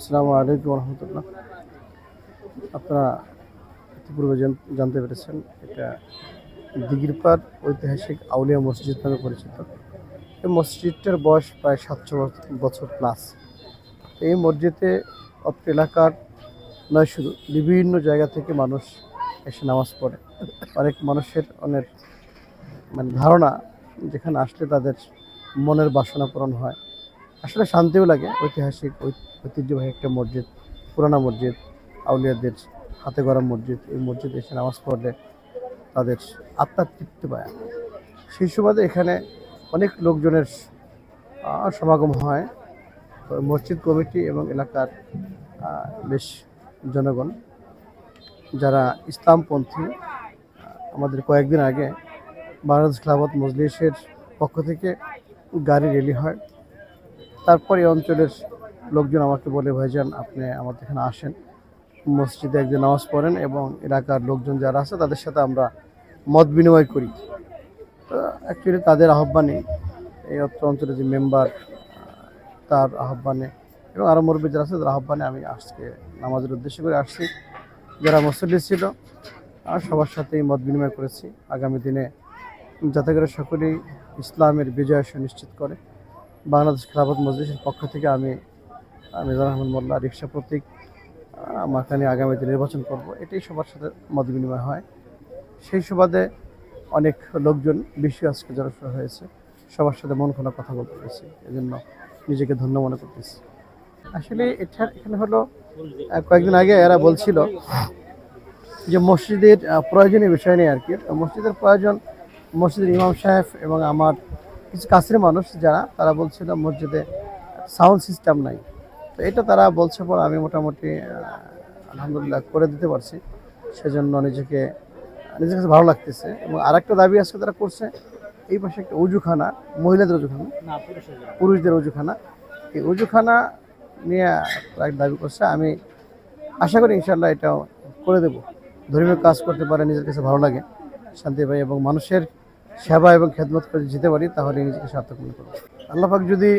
আসসালামু আলাইকুম রহমতুল্লাহ। আপনারা ইতিপূর্বে জানতে পেরেছেন, এটা দিঘিরপাড় ঐতিহাসিক আউলিয়া মসজিদ নামে পরিচিত। এই মসজিদটার বয়স প্রায় ৭০০ বছর প্লাস। এই মসজিদে অত্র এলাকার নয়, শুধু বিভিন্ন জায়গা থেকে মানুষ এসে নামাজ পড়ে। অনেক মানুষের অনেক ধারণা, যেখানে আসলে তাদের মনের বাসনা পূরণ হয়, আসলে শান্তিও লাগে। ঐতিহাসিক ঐতিহ্যবাহী একটা মসজিদ, পুরানা মসজিদ, আউলিয়াদের হাতে গড়া মসজিদ। এই মসজিদে এসে নামাজ পড়লে তাদের আত্মার তৃপ্তি পায়। সেই সুবাদে এখানে অনেক লোকজনের সমাগম হয়। তো মসজিদ কমিটি এবং এলাকার বেশ জনগণ যারা ইসলামপন্থী, আমাদের কয়েকদিন আগে বাংলাদেশ খেলাফত মজলিসের পক্ষ থেকে গাড়ি র্যালি হয়। তারপর এই অঞ্চলের লোকজন আমাকে বলে, ভাইজান আপনি আমাদের এখানে আসেন, মসজিদে একদিন নামাজ পড়েন এবং এলাকার লোকজন যারা আছে তাদের সাথে আমরা মত বিনিময় করি। তো অ্যাকচুয়ালি তাদের আহ্বানে, এই অত্র অঞ্চলের যে মেম্বার, তার আহ্বানে এবং আরও মুরব্বী যারা আছে তার আহ্বানে আমি আজকে নামাজের উদ্দেশ্য করে আসছি। যারা মুসল্লি ছিল আর সবার সাথেই মত বিনিময় করেছি, আগামী দিনে যাতে করে সকলেই ইসলামের বিজয় সুনিশ্চিত করে। বাংলাদেশ খেলাফত মজলিসের পক্ষ থেকে আমি মিজানুর রহমান মোল্লা রিক্সা প্রতীক মাখানে আগামীতে নির্বাচন করব, এটাই সবার সাথে মত বিনিময় হয়। সেই সুবাদে অনেক লোকজন বেশি আজকে জড়সড় হয়েছে, সবার সাথে মন খোলা কথা বলতে পেরেছি, এজন্য নিজেকে ধন্য মনে করতেছি। আসলে এখানে হলো কয়েকদিন আগে এরা বলছিল যে মসজিদের প্রয়োজনীয় বিষয় নেই আর কি। মসজিদের প্রয়োজন, মসজিদের ইমাম সাহেব এবং আমার কিছু কাছের মানুষ যারা, তারা বলছিল মসজিদে সাউন্ড সিস্টেম নাই। তো এটা তারা বলছে পর আমি মোটামুটি আলহামদুলিল্লাহ করে দিতে পারছি, সেজন্য নিজের কাছে ভালো লাগতেছে। এবং আর একটা দাবি আজকে তারা করছে, এই পাশে একটা উজুখানা, মহিলাদের উজুখানা, পুরুষদের উজুখানা, এই উজুখানা নিয়ে এক দাবি করছে। আমি আশা করি ইনশাল্লাহ এটাও করে দেব। ধর্মীয় কাজ করতে পারে, নিজের কাছে ভালো লাগে, শান্তি পাই এবং মানুষের সেবা এবং খেদমত করে যেতে পারি, তাহলে নিজেকে সার্থক মনে করব। আল্লাহ পাক যদি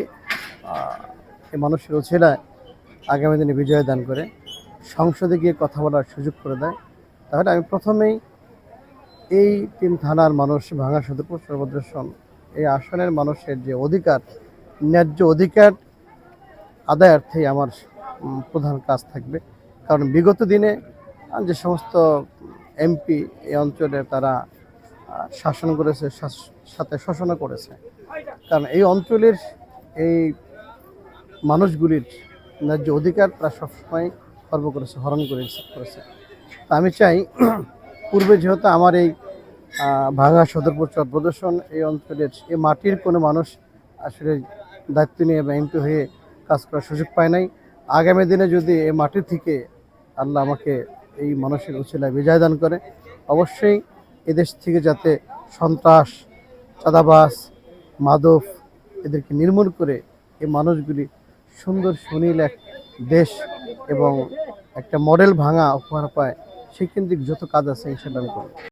এই মানুষের ওছিলায় আগামী দিনে বিজয় দান করে, সংসদে গিয়ে কথা বলার সুযোগ করে দেয়, তাহলে আমি প্রথমেই এই 3 থানার মানুষ, ভাঙা সদরপুর, সর্বদ্রেশন, এই আসনের মানুষের যে অধিকার, ন্যায্য অধিকার আদায়ার্থেই আমার প্রধান কাজ থাকবে। কারণ বিগত দিনে যে সমস্ত এমপি এই অঞ্চলে তারা শাসন করেছে, সাথে শোষণও করেছে। কারণ এই অঞ্চলের এই মানুষগুলির ন্যায্য অধিকার তারা সবসময় খর্ব করেছে, হরণ করেছে। তা আমি চাই, পূর্বে যেহেতু আমার এই ভাঙা সদরপুর চরপ্রদর্শন এই অঞ্চলের এই মাটির কোনো মানুষ আসলে দায়িত্ব নিয়ে বা এমপি হয়ে কাজ করার সুযোগ পায় নাই, আগামী দিনে যদি এই মাটির থেকে আল্লাহ আমাকে এই মানুষের উছিলায় বিজয় দান করে, অবশ্যই এদেশ থেকে যাতে সন্ত্রাস, চাঁদাবাজ, মাদক এদেরকে নির্মূল করে এই মানুষগুলি সুন্দর সুনীল এক দেশ এবং একটা মডেল ভাঙা উপহার পায়, সেই কেন্দ্রিক যত কাজ আছে ইনশাআল্লাহ আমি করব।